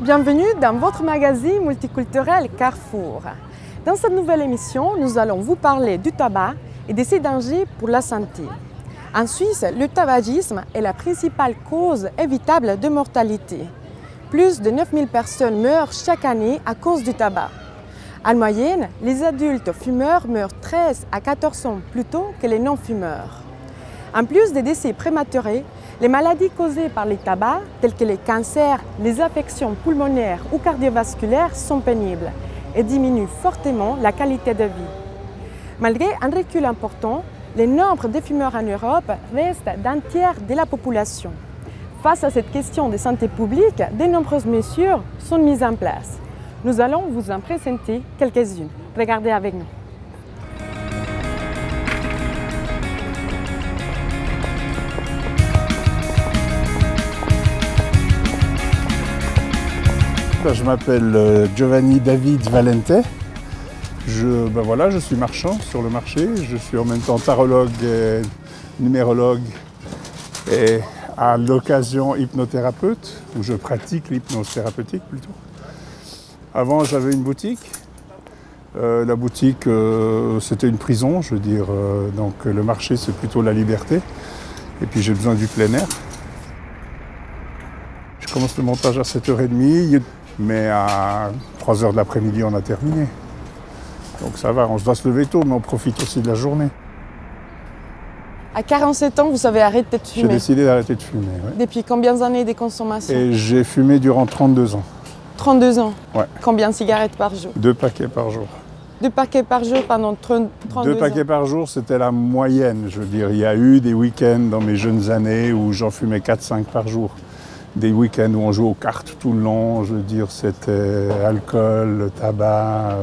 Bienvenue dans votre magazine multiculturel Carrefour. Dans cette nouvelle émission, nous allons vous parler du tabac et de ses dangers pour la santé. En Suisse, le tabagisme est la principale cause évitable de mortalité. Plus de 9000 personnes meurent chaque année à cause du tabac. En moyenne, les adultes fumeurs meurent 13 à 14 ans plus tôt que les non-fumeurs. En plus des décès prématurés, les maladies causées par les tabacs, telles que les cancers, les affections pulmonaires ou cardiovasculaires, sont pénibles et diminuent fortement la qualité de vie. Malgré un recul important, le nombre de fumeurs en Europe reste d'un tiers de la population. Face à cette question de santé publique, de nombreuses mesures sont mises en place. Nous allons vous en présenter quelques-unes. Regardez avec nous. Je m'appelle Giovanni David Valente. Je suis marchand sur le marché. Je suis en même temps tarologue et numérologue et à l'occasion hypnothérapeute, où je pratique l'hypnose thérapeutique plutôt. Avant, j'avais une boutique. La boutique, c'était une prison, je veux dire. Donc le marché, c'est plutôt la liberté. Et puis j'ai besoin du plein air. Je commence le montage à 7h30. Mais à 3h de l'après-midi, on a terminé. Donc ça va, on se doit se lever tôt, mais on profite aussi de la journée. À 47 ans, vous avez arrêté de fumer? J'ai décidé d'arrêter de fumer, oui. Depuis combien d'années de consommation? Et j'ai fumé durant 32 ans. 32 ans? Ouais. Combien de cigarettes par jour? 2 paquets par jour. 2 paquets par jour pendant 32 ans? 2 paquets par jour, c'était la moyenne, je veux dire. Il y a eu des week-ends dans mes jeunes années où j'en fumais 4-5 par jour. Des week-ends où on jouait aux cartes tout le long, je veux dire, c'était alcool, tabac.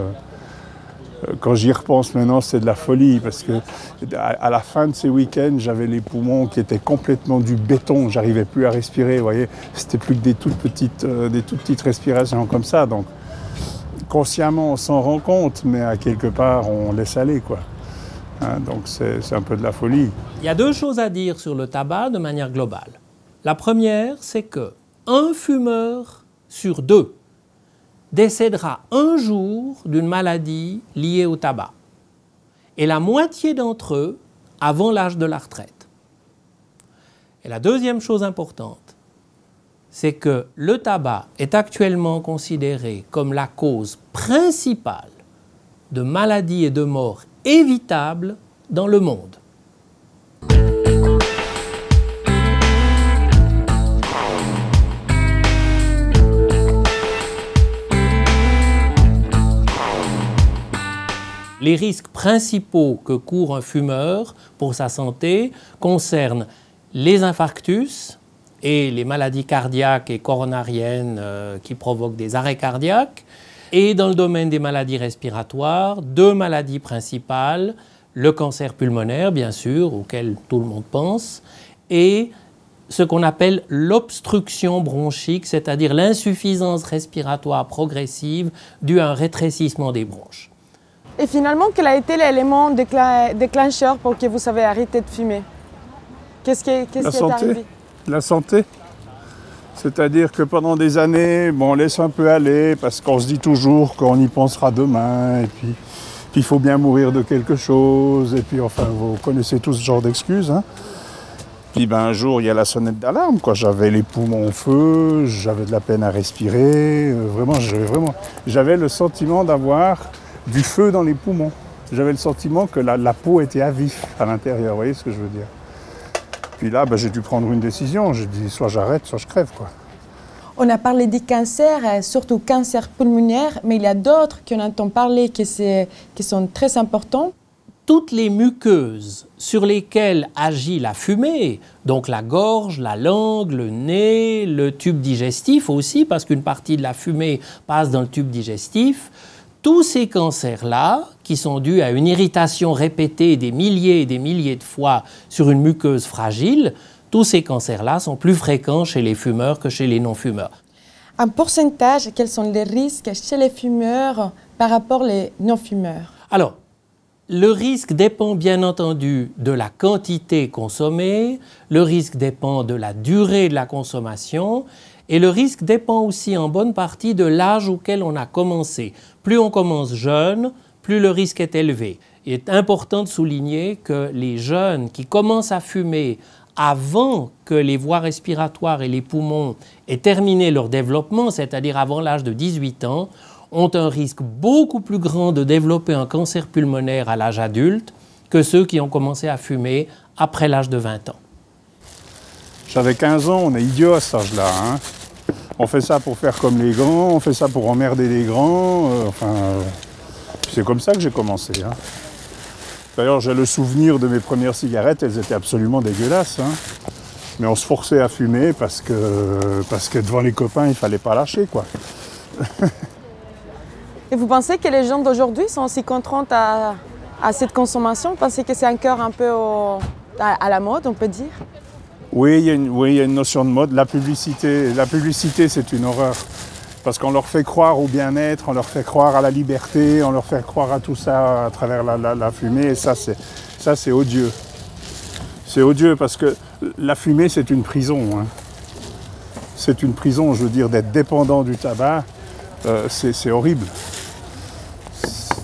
Quand j'y repense maintenant, c'est de la folie parce que à la fin de ces week-ends, j'avais les poumons qui étaient complètement du béton, j'arrivais plus à respirer, vous voyez. C'était plus que des toutes petites respirations comme ça. Donc, consciemment, on s'en rend compte, mais à quelque part, on laisse aller, quoi. Hein, donc, c'est un peu de la folie. Il y a 2 choses à dire sur le tabac de manière globale. La première, c'est que 1 fumeur sur 2 décédera un jour d'une maladie liée au tabac. Et la moitié d'entre eux avant l'âge de la retraite. Et la deuxième chose importante, c'est que le tabac est actuellement considéré comme la cause principale de maladies et de morts évitables dans le monde. Les risques principaux que court un fumeur pour sa santé concernent les infarctus et les maladies cardiaques et coronariennes qui provoquent des arrêts cardiaques. Et dans le domaine des maladies respiratoires, 2 maladies principales, le cancer pulmonaire bien sûr, auquel tout le monde pense, et ce qu'on appelle l'obstruction bronchique, c'est-à-dire l'insuffisance respiratoire progressive due à un rétrécissement des bronches. Et finalement, quel a été l'élément déclencheur pour que vous avez arrêté de fumer? Qu'est-ce qui est arrivé? La santé. C'est-à-dire que pendant des années, on laisse un peu aller parce qu'on se dit toujours qu'on y pensera demain et puis il faut bien mourir de quelque chose et puis enfin, vous connaissez tous ce genre d'excuses. Hein. Puis un jour, il y a la sonnette d'alarme, quoi. J'avais les poumons au feu, j'avais de la peine à respirer. J'avais le sentiment d'avoir du feu dans les poumons. J'avais le sentiment que la peau était à vif à l'intérieur, vous voyez ce que je veux dire. Puis là, j'ai dû prendre une décision. J'ai dit soit j'arrête, soit je crève, quoi. On a parlé des cancers, surtout cancer pulmonaire, mais il y a d'autres qu'on entend parler qui sont très importants. Toutes les muqueuses sur lesquelles agit la fumée, donc la gorge, la langue, le nez, le tube digestif aussi, parce qu'une partie de la fumée passe dans le tube digestif, tous ces cancers-là, qui sont dus à une irritation répétée des milliers et des milliers de fois sur une muqueuse fragile, tous ces cancers-là sont plus fréquents chez les fumeurs que chez les non-fumeurs. En pourcentage, quels sont les risques chez les fumeurs par rapport aux non-fumeurs? Alors, le risque dépend bien entendu de la quantité consommée, le risque dépend de la durée de la consommation Et le risque dépend aussi en bonne partie de l'âge auquel on a commencé. Plus on commence jeune, plus le risque est élevé. Il est important de souligner que les jeunes qui commencent à fumer avant que les voies respiratoires et les poumons aient terminé leur développement, c'est-à-dire avant l'âge de 18 ans, ont un risque beaucoup plus grand de développer un cancer pulmonaire à l'âge adulte que ceux qui ont commencé à fumer après l'âge de 20 ans. J'avais 15 ans, on est idiot à cet âge-là. Hein. On fait ça pour faire comme les grands, on fait ça pour emmerder les grands. C'est comme ça que j'ai commencé. Hein. D'ailleurs, j'ai le souvenir de mes premières cigarettes, elles étaient absolument dégueulasses. Hein. Mais on se forçait à fumer parce que devant les copains, il ne fallait pas lâcher, quoi. Et vous pensez que les gens d'aujourd'hui sont aussi contraints à cette consommation? Vous pensez que c'est encore un peu à la mode, on peut dire? Oui, il y a une notion de mode. La publicité, c'est une horreur. Parce qu'on leur fait croire au bien-être, on leur fait croire à la liberté, on leur fait croire à tout ça à travers la fumée. Et ça, c'est odieux. C'est odieux parce que la fumée, c'est une prison. Hein. C'est une prison, je veux dire, d'être dépendant du tabac, c'est horrible.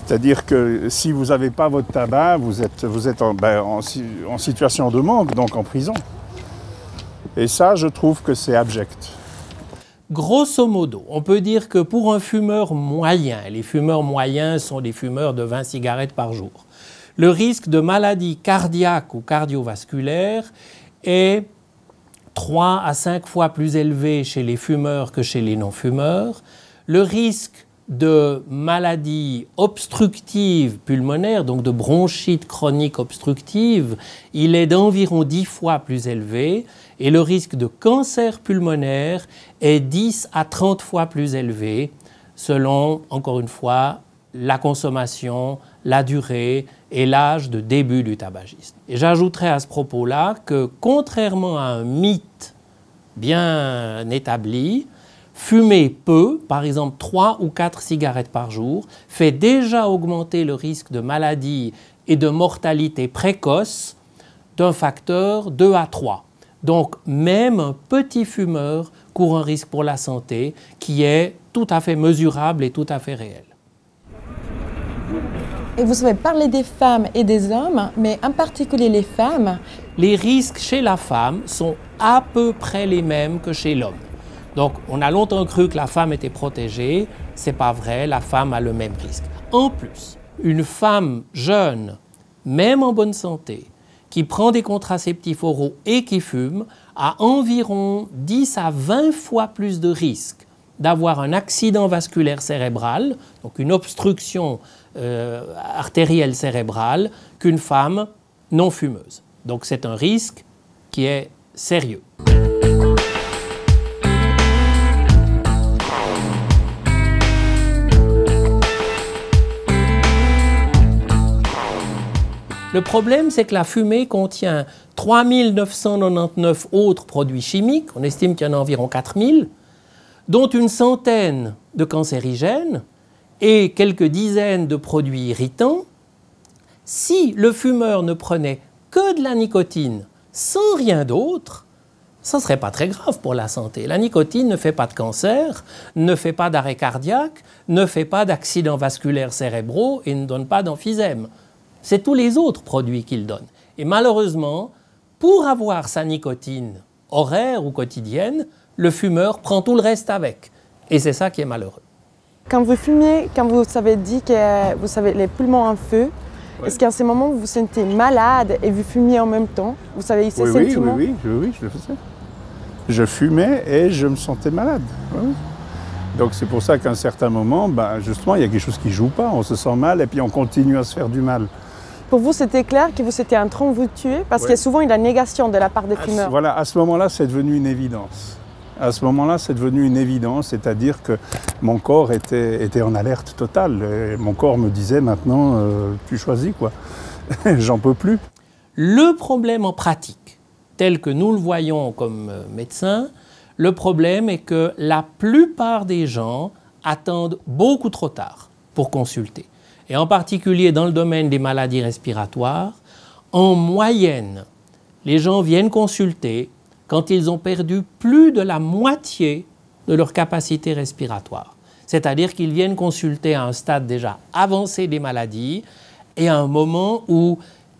C'est-à-dire que si vous n'avez pas votre tabac, vous êtes en situation de manque, donc en prison. Et ça, je trouve que c'est abject. Grosso modo, on peut dire que pour un fumeur moyen, les fumeurs moyens sont des fumeurs de 20 cigarettes par jour, le risque de maladie cardiaque ou cardiovasculaire est 3 à 5 fois plus élevé chez les fumeurs que chez les non-fumeurs. Le risque de maladies obstructives pulmonaires, donc de bronchite chronique obstructive, il est d'environ 10 fois plus élevé et le risque de cancer pulmonaire est 10 à 30 fois plus élevé selon, encore une fois, la consommation, la durée et l'âge de début du tabagisme. Et j'ajouterai à ce propos-là que, contrairement à un mythe bien établi, fumer peu, par exemple 3 ou 4 cigarettes par jour, fait déjà augmenter le risque de maladie et de mortalité précoce d'un facteur 2 à 3. Donc même un petit fumeur court un risque pour la santé qui est tout à fait mesurable et tout à fait réel. Et vous savez parler des femmes et des hommes, mais en particulier les femmes. Les risques chez la femme sont à peu près les mêmes que chez l'homme. Donc, on a longtemps cru que la femme était protégée. Ce n'est pas vrai, la femme a le même risque. En plus, une femme jeune, même en bonne santé, qui prend des contraceptifs oraux et qui fume, a environ 10 à 20 fois plus de risques d'avoir un accident vasculaire cérébral, donc une obstruction artérielle cérébrale, qu'une femme non fumeuse. Donc, c'est un risque qui est sérieux. Le problème, c'est que la fumée contient 3999 autres produits chimiques, on estime qu'il y en a environ 4000, dont une centaine de cancérigènes et quelques dizaines de produits irritants. Si le fumeur ne prenait que de la nicotine sans rien d'autre, ça ne serait pas très grave pour la santé. La nicotine ne fait pas de cancer, ne fait pas d'arrêt cardiaque, ne fait pas d'accidents vasculaires cérébraux et ne donne pas d'emphysème. C'est tous les autres produits qu'il donne. Et malheureusement, pour avoir sa nicotine horaire ou quotidienne, le fumeur prend tout le reste avec. Et c'est ça qui est malheureux. Quand vous fumiez, quand vous avez dit que vous avez les poumons en feu, ouais. Est-ce qu'à ce moment vous vous sentez malade et vous fumiez en même temps? Vous savez ces sentiments? Oui, je le faisais. Je fumais et je me sentais malade. Oui. Donc c'est pour ça qu'à un certain moment, justement, il y a quelque chose qui ne joue pas. On se sent mal et puis on continue à se faire du mal. Pour vous, c'était clair que vous étiez en train de vous tuer? Parce qu'il y a souvent une négation de la part des fumeurs. Voilà, à ce moment-là, c'est devenu une évidence. À ce moment-là, c'est devenu une évidence, c'est-à-dire que mon corps était en alerte totale. Et mon corps me disait maintenant, tu choisis quoi, j'en peux plus. Le problème en pratique, tel que nous le voyons comme médecins, le problème est que la plupart des gens attendent beaucoup trop tard pour consulter. Et en particulier dans le domaine des maladies respiratoires, en moyenne, les gens viennent consulter quand ils ont perdu plus de la moitié de leur capacité respiratoire. C'est-à-dire qu'ils viennent consulter à un stade déjà avancé des maladies et à un moment où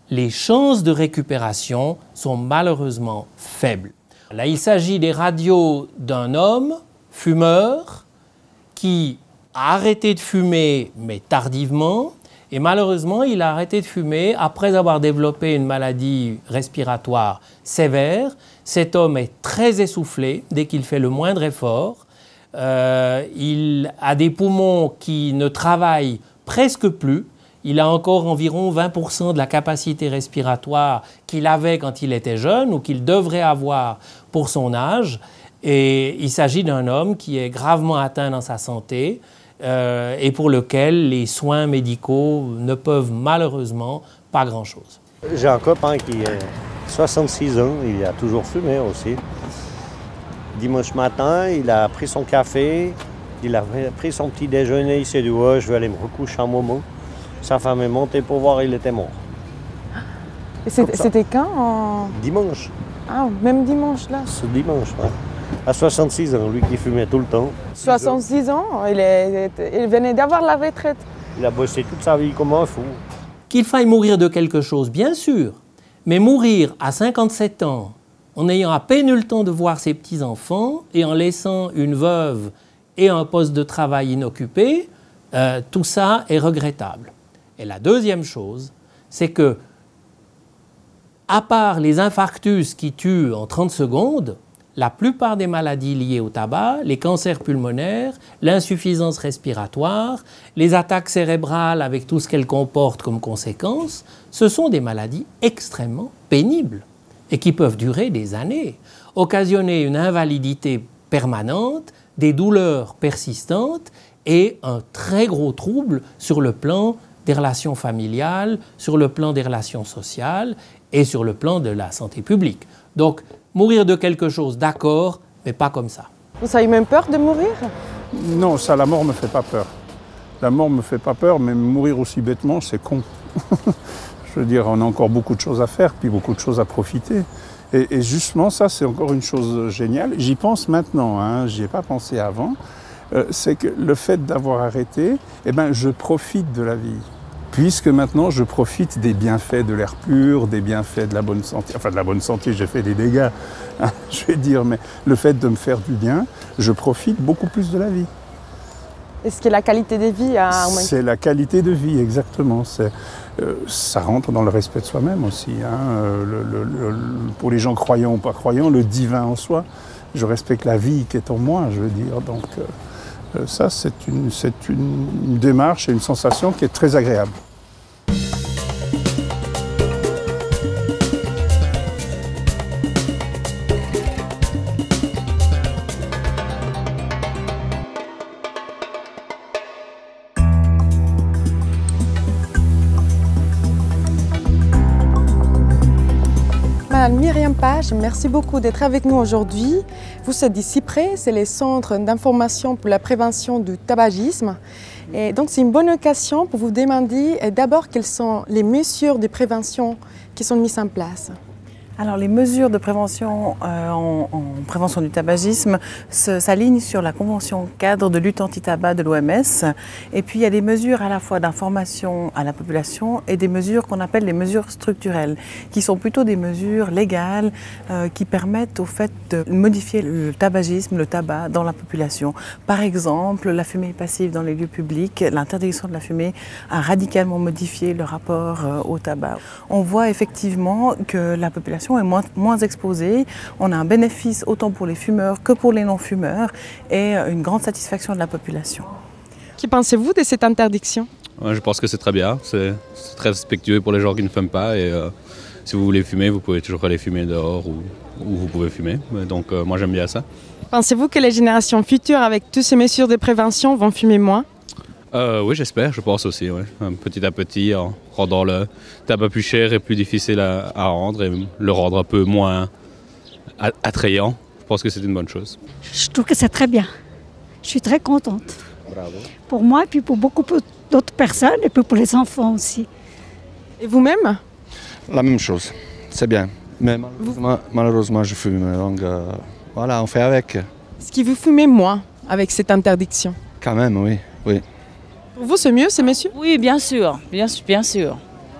les chances de récupération sont malheureusement faibles. Là, il s'agit des radios d'un homme fumeur qui a arrêté de fumer, mais tardivement, et malheureusement, il a arrêté de fumer après avoir développé une maladie respiratoire sévère. Cet homme est très essoufflé dès qu'il fait le moindre effort. Il a des poumons qui ne travaillent presque plus. Il a encore environ 20% de la capacité respiratoire qu'il avait quand il était jeune ou qu'il devrait avoir pour son âge. Et il s'agit d'un homme qui est gravement atteint dans sa santé et pour lequel les soins médicaux ne peuvent malheureusement pas grand-chose. J'ai un copain qui a 66 ans, il a toujours fumé aussi. Dimanche matin, il a pris son café, il a pris son petit déjeuner, il s'est dit ouais, je vais aller me recoucher un moment. Sa femme est montée pour voir, il était mort. Et c'était quand Dimanche. Ah, même dimanche là. Ce dimanche, ouais. À 66 ans, lui qui fumait tout le temps. 66 ans, il venait d'avoir la retraite. Il a bossé toute sa vie comme un fou. Qu'il faille mourir de quelque chose, bien sûr, mais mourir à 57 ans, en ayant à peine eu le temps de voir ses petits-enfants et en laissant une veuve et un poste de travail inoccupé, tout ça est regrettable. Et la deuxième chose, c'est que, à part les infarctus qui tuent en 30 secondes, la plupart des maladies liées au tabac, les cancers pulmonaires, l'insuffisance respiratoire, les attaques cérébrales avec tout ce qu'elles comportent comme conséquences, ce sont des maladies extrêmement pénibles et qui peuvent durer des années, occasionner une invalidité permanente, des douleurs persistantes et un très gros trouble sur le plan des relations familiales, sur le plan des relations sociales et sur le plan de la santé publique. Donc, mourir de quelque chose, d'accord, mais pas comme ça. Vous avez même peur de mourir? Non, ça, la mort ne me fait pas peur. La mort ne me fait pas peur, mais mourir aussi bêtement, c'est con. Je veux dire, on a encore beaucoup de choses à faire, puis beaucoup de choses à profiter. Et justement, ça, c'est encore une chose géniale. J'y pense maintenant, hein, j'y ai pas pensé avant. C'est que le fait d'avoir arrêté, eh ben, je profite de la vie. Puisque maintenant, je profite des bienfaits de l'air pur, des bienfaits de la bonne santé. Enfin, de la bonne santé, j'ai fait des dégâts, hein, je vais dire, mais le fait de me faire du bien, je profite beaucoup plus de la vie. Est-ce que la qualité de vie a augmenté? C'est la qualité de vie, exactement. Ça rentre dans le respect de soi-même aussi. Hein. Pour les gens croyants ou pas croyants, le divin en soi. Je respecte la vie qui est en moi, je veux dire. Donc ça, c'est une démarche et une sensation qui est très agréable. Madame Myriam Page, merci beaucoup d'être avec nous aujourd'hui. Vous êtes d'ici près, c'est le Centre d'information pour la prévention du tabagisme. Et donc c'est une bonne occasion pour vous demander d'abord quelles sont les mesures de prévention qui sont mises en place. Alors les mesures de prévention en prévention du tabagisme s'alignent sur la Convention cadre de lutte anti-tabac de l'OMS. Et puis il y a des mesures à la fois d'information à la population et des mesures qu'on appelle les mesures structurelles, qui sont plutôt des mesures légales qui permettent au fait de modifier le tabagisme, le tabac dans la population. Par exemple, la fumée passive dans les lieux publics, l'interdiction de la fumée a radicalement modifié le rapport au tabac. On voit effectivement que la population est moins exposée. On a un bénéfice autant pour les fumeurs que pour les non-fumeurs et une grande satisfaction de la population. Que pensez-vous de cette interdiction? Je pense que c'est très bien. C'est très respectueux pour les gens qui ne fument pas. Et si vous voulez fumer, vous pouvez toujours aller fumer dehors où vous pouvez fumer. Donc moi j'aime bien ça. Pensez-vous que les générations futures, avec toutes ces mesures de prévention, vont fumer moins? Oui, j'espère, je pense aussi. Ouais. Petit à petit, en rendant le tabac plus cher et plus difficile à rendre et le rendre un peu moins attrayant, je pense que c'est une bonne chose. Je trouve que c'est très bien. Je suis très contente. Bravo. Pour moi et puis pour beaucoup d'autres personnes et puis pour les enfants aussi. Et vous-même? La même chose, c'est bien. Mais malheureusement je fume, donc voilà, on fait avec. Est-ce que vous fumez moins avec cette interdiction? Quand même, oui. Pour vous, c'est mieux, ces messieurs? Oui, bien sûr.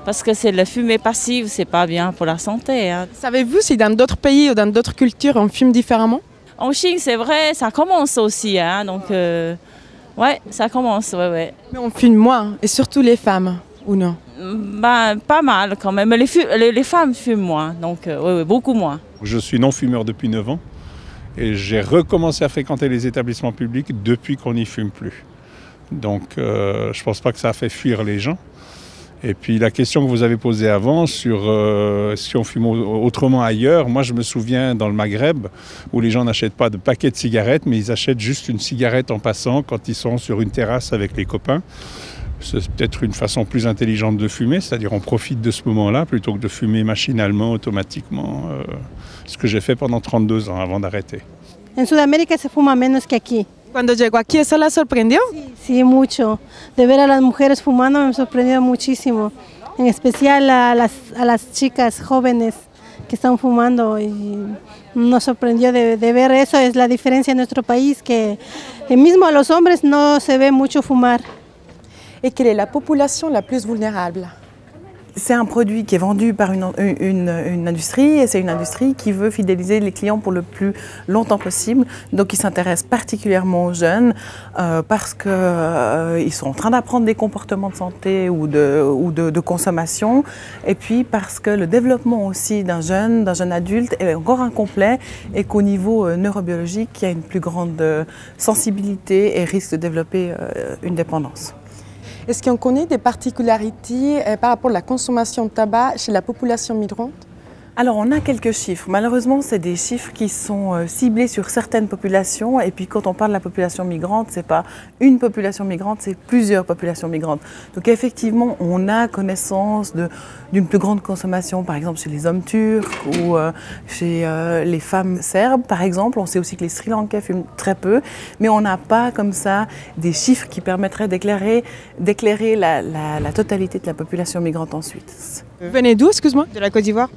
Parce que c'est la fumée passive, c'est pas bien pour la santé. Hein. Savez-vous si dans d'autres pays ou dans d'autres cultures, on fume différemment? En Chine, c'est vrai, ça commence aussi. Hein, donc, ouais, ça commence, ouais. Mais on fume moins, et surtout les femmes, ou non? Ben, pas mal quand même. Les femmes fument moins, donc oui, beaucoup moins. Je suis non-fumeur depuis 9 ans et j'ai recommencé à fréquenter les établissements publics depuis qu'on n'y fume plus. Donc je ne pense pas que ça a fait fuir les gens. Et puis la question que vous avez posée avant sur si on fume autrement ailleurs, moi je me souviens dans le Maghreb où les gens n'achètent pas de paquets de cigarettes, mais ils achètent juste une cigarette en passant quand ils sont sur une terrasse avec les copains. C'est peut-être une façon plus intelligente de fumer, c'est-à-dire on profite de ce moment-là plutôt que de fumer machinalement, automatiquement, ce que j'ai fait pendant 32 ans avant d'arrêter. En Sudamérica se fuma menos que aquí. Cuando llegó aquí, ¿eso la sorprendió? Sí, mucho. De ver a las mujeres fumando me sorprendió muchísimo. En especial a las chicas jóvenes que están fumando. Y nos sorprendió de ver eso. Es la diferencia en nuestro país, que mismo a los hombres no se ve mucho fumar. Et quelle est la population la plus vulnérable? C'est un produit qui est vendu par une industrie et c'est une industrie qui veut fidéliser les clients pour le plus longtemps possible. Donc ils s'intéressent particulièrement aux jeunes parce qu'ils sont en train d'apprendre des comportements de santé ou de consommation et puis parce que le développement aussi d'un jeune adulte est encore incomplet et qu'au niveau neurobiologique, il y a une plus grande sensibilité et risque de développer une dépendance. Est-ce qu'on connaît des particularités par rapport à la consommation de tabac chez la population migrante? Alors on a quelques chiffres. Malheureusement, c'est des chiffres qui sont ciblés sur certaines populations. Et puis quand on parle de la population migrante, c'est pas une population migrante, c'est plusieurs populations migrantes. Donc effectivement, on a connaissance d'une plus grande consommation, par exemple chez les hommes turcs ou chez les femmes serbes, par exemple. On sait aussi que les Sri Lankais fument très peu, mais on n'a pas comme ça des chiffres qui permettraient d'éclairer la totalité de la population migrante ensuite. Vous venez d'où, excuse-moi? De la Côte d'Ivoire.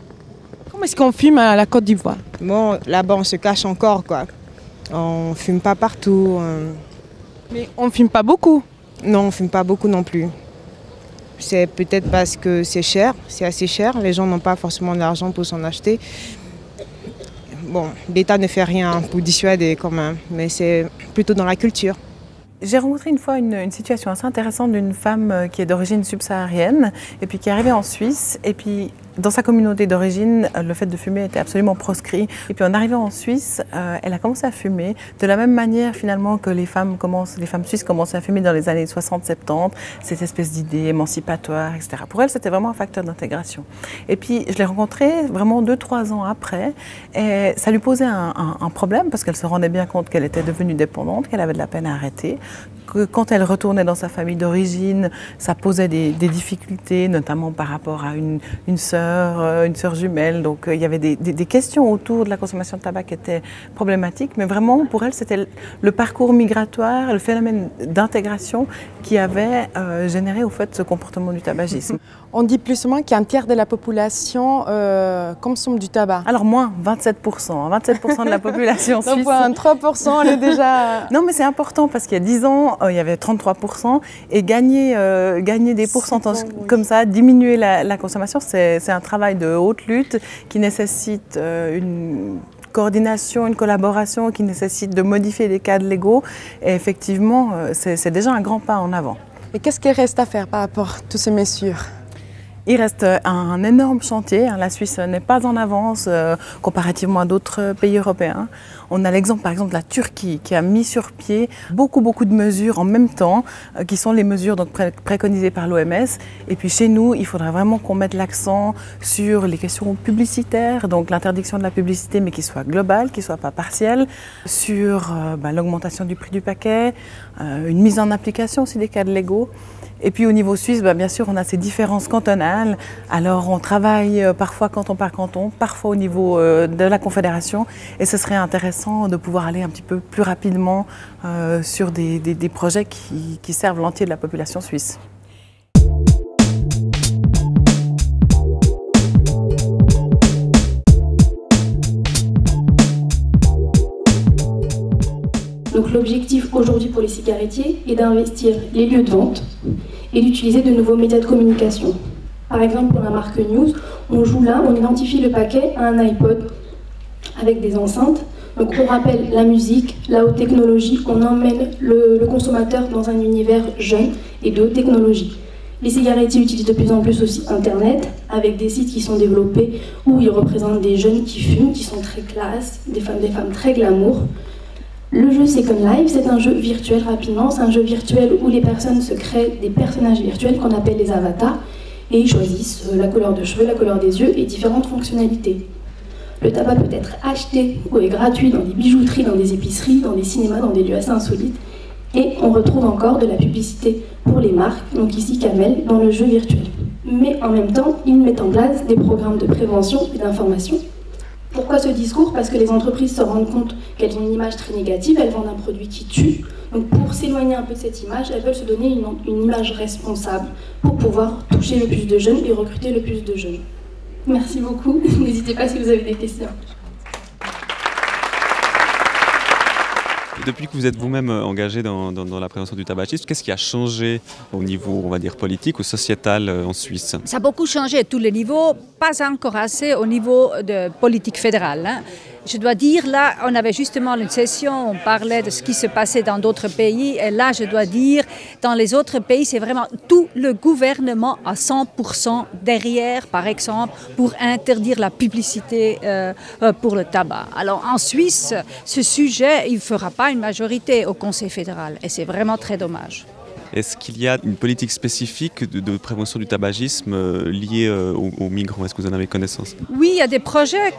Comment est-ce qu'on fume à la Côte d'Ivoire? Bon, là-bas, on se cache encore, quoi. On fume pas partout. Mais on fume pas beaucoup? Non, on fume pas beaucoup non plus. C'est peut-être parce que c'est cher, c'est assez cher. Les gens n'ont pas forcément l'argent pour s'en acheter. Bon, l'État ne fait rien pour dissuader quand même, mais c'est plutôt dans la culture. J'ai rencontré une fois une situation assez intéressante d'une femme qui est d'origine subsaharienne et puis qui est arrivée en Suisse et puis dans sa communauté d'origine, le fait de fumer était absolument proscrit. Et puis en arrivant en Suisse, elle a commencé à fumer de la même manière finalement que les femmes suisses commençaient à fumer dans les années 60-70, cette espèce d'idée émancipatoire, etc. Pour elle, c'était vraiment un facteur d'intégration. Et puis je l'ai rencontrée vraiment 2-3 ans après et ça lui posait un problème parce qu'elle se rendait bien compte qu'elle était devenue dépendante, qu'elle avait de la peine à arrêter. Que quand elle retournait dans sa famille d'origine, ça posait des difficultés, notamment par rapport à une sœur jumelle. Donc il y avait des questions autour de la consommation de tabac qui étaient problématiques. Mais vraiment, pour elle, c'était le parcours migratoire, le phénomène d'intégration qui avait généré au fait ce comportement du tabagisme. On dit plus ou moins qu'un tiers de la population consomme du tabac. Alors moins, 27%. 27% de la population suisse. Donc 3%, on est déjà... Non, mais c'est important parce qu'il y a 10 ans, il y avait 33%. Et gagner des pourcentages comme ça, diminuer la consommation, c'est un travail de haute lutte qui nécessite une coordination, une collaboration, qui nécessite de modifier les cadres légaux. Et effectivement, c'est déjà un grand pas en avant. Et qu'est-ce qu'il reste à faire par rapport à toutes ces mesures? Il reste un énorme chantier. La Suisse n'est pas en avance comparativement à d'autres pays européens. On a l'exemple par exemple de la Turquie qui a mis sur pied beaucoup de mesures en même temps, qui sont les mesures donc préconisées par l'OMS. Et puis chez nous, il faudrait vraiment qu'on mette l'accent sur les questions publicitaires, donc l'interdiction de la publicité mais qui soit globale, qui ne soit pas partielle, sur l'augmentation du prix du paquet, une mise en application aussi des cadres légaux. Et puis au niveau suisse, bien sûr, on a ces différences cantonales. Alors on travaille parfois canton par canton, parfois au niveau de la Confédération. Et ce serait intéressant de pouvoir aller un petit peu plus rapidement sur des projets qui servent l'entier de la population suisse. l'objectif aujourd'hui pour les cigarettiers est d'investir les lieux de vente et d'utiliser de nouveaux médias de communication. Par exemple, pour la marque News, on joue là, on identifie le paquet à un iPod avec des enceintes. Donc on rappelle la musique, la haute technologie, on emmène le consommateur dans un univers jeune et de haute technologie. Les cigarettiers utilisent de plus en plus aussi Internet, avec des sites qui sont développés où ils représentent des jeunes qui fument, qui sont très classe, des femmes très glamour. Le jeu Second Life, c'est un jeu virtuel rapidement, c'est un jeu virtuel où les personnes se créent des personnages virtuels qu'on appelle les avatars et ils choisissent la couleur de cheveux, la couleur des yeux et différentes fonctionnalités. Le tabac peut être acheté ou est gratuit dans des bijouteries, dans des épiceries, dans des cinémas, dans des lieux assez insolites. Et on retrouve encore de la publicité pour les marques, donc ici Camel, dans le jeu virtuel. Mais en même temps, ils mettent en place des programmes de prévention et d'information. Pourquoi ce discours? Parce que les entreprises se rendent compte qu'elles ont une image très négative, elles vendent un produit qui tue. Donc pour s'éloigner un peu de cette image, elles veulent se donner une image responsable pour pouvoir toucher le plus de jeunes et recruter le plus de jeunes. Merci beaucoup. N'hésitez pas si vous avez des questions. Depuis que vous êtes vous-même engagé dans la prévention du tabagisme, qu'est-ce qui a changé au niveau, on va dire, politique ou sociétal en Suisse? Ça a beaucoup changé à tous les niveaux, pas encore assez au niveau de politique fédérale. Je dois dire, là, on avait justement une session, on parlait de ce qui se passait dans d'autres pays, et là, je dois dire, dans les autres pays, c'est vraiment tout le gouvernement à 100% derrière, par exemple, pour interdire la publicité pour le tabac. Alors, en Suisse, ce sujet, il ne fera pas une majorité au Conseil fédéral, et c'est vraiment très dommage. Est-ce qu'il y a une politique spécifique de prévention du tabagisme liée aux migrants? Est-ce que vous en avez connaissance? Oui, il y a des projets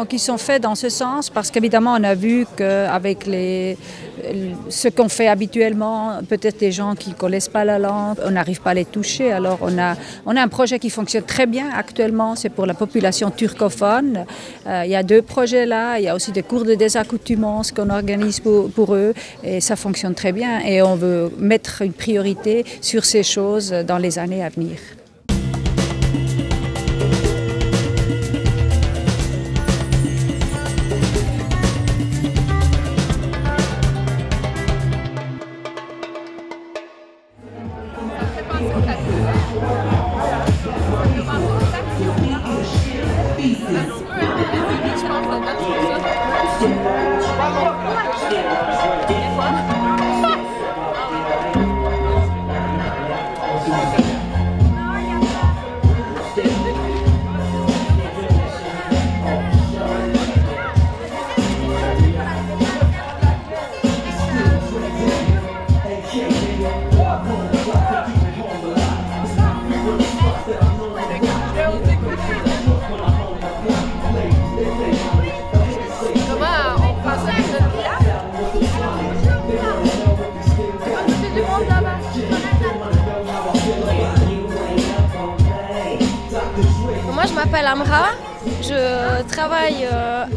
qui sont faits dans ce sens parce qu'évidemment on a vu qu'avec ce qu'on fait habituellement, peut-être des gens qui ne connaissent pas la langue, on n'arrive pas à les toucher. Alors on a un projet qui fonctionne très bien actuellement, c'est pour la population turcophone. Il y a 2 projets là, il y a aussi des cours de désaccoutumance qu'on organise pour eux et ça fonctionne très bien et on veut mettre une priorité sur ces choses dans les années à venir. Moi je m'appelle Amra, je travaille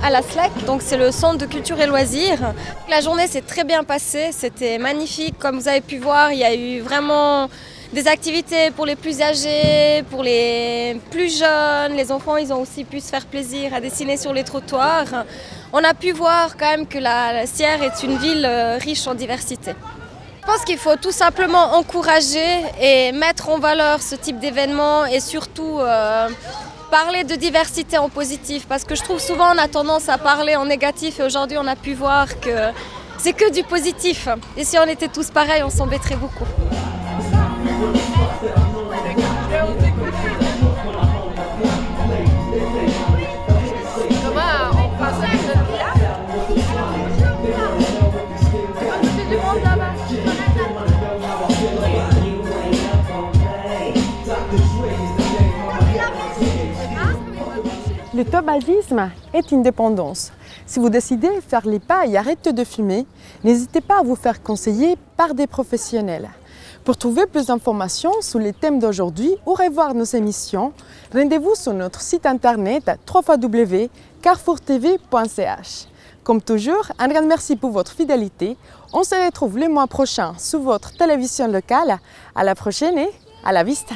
à la SLEC, donc c'est le centre de culture et loisirs. La journée s'est très bien passée, c'était magnifique, comme vous avez pu voir, il y a eu vraiment des activités pour les plus âgés, pour les plus jeunes, les enfants ils ont aussi pu se faire plaisir à dessiner sur les trottoirs. On a pu voir quand même que la Sierre est une ville riche en diversité. Je pense qu'il faut tout simplement encourager et mettre en valeur ce type d'événement et surtout parler de diversité en positif parce que je trouve souvent on a tendance à parler en négatif et aujourd'hui on a pu voir que c'est que du positif et si on était tous pareils on s'embêterait beaucoup. Le tabagisme est une dépendance. Si vous décidez de faire les pas et arrêter de fumer, n'hésitez pas à vous faire conseiller par des professionnels. Pour trouver plus d'informations sur les thèmes d'aujourd'hui ou revoir nos émissions, rendez-vous sur notre site internet www.carrefourtv.ch. Comme toujours, un grand merci pour votre fidélité. On se retrouve le mois prochain sur votre télévision locale. À la prochaine et à la vista!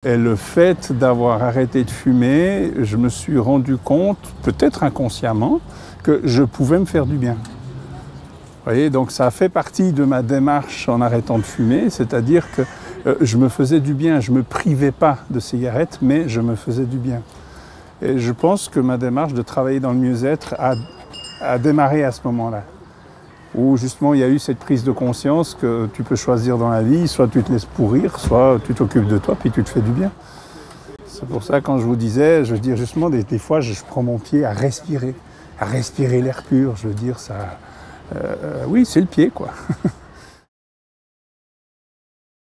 Et le fait d'avoir arrêté de fumer, je me suis rendu compte, peut-être inconsciemment, que je pouvais me faire du bien. Vous voyez, donc ça a fait partie de ma démarche en arrêtant de fumer, c'est-à-dire que je me faisais du bien, je ne me privais pas de cigarettes, mais je me faisais du bien. Et je pense que ma démarche de travailler dans le mieux-être a démarré à ce moment-là, où justement il y a eu cette prise de conscience que tu peux choisir dans la vie, soit tu te laisses pourrir, soit tu t'occupes de toi, puis tu te fais du bien. C'est pour ça, quand je vous disais, je veux dire justement, des fois je prends mon pied à respirer l'air pur, je veux dire ça... oui, c'est le pied, quoi.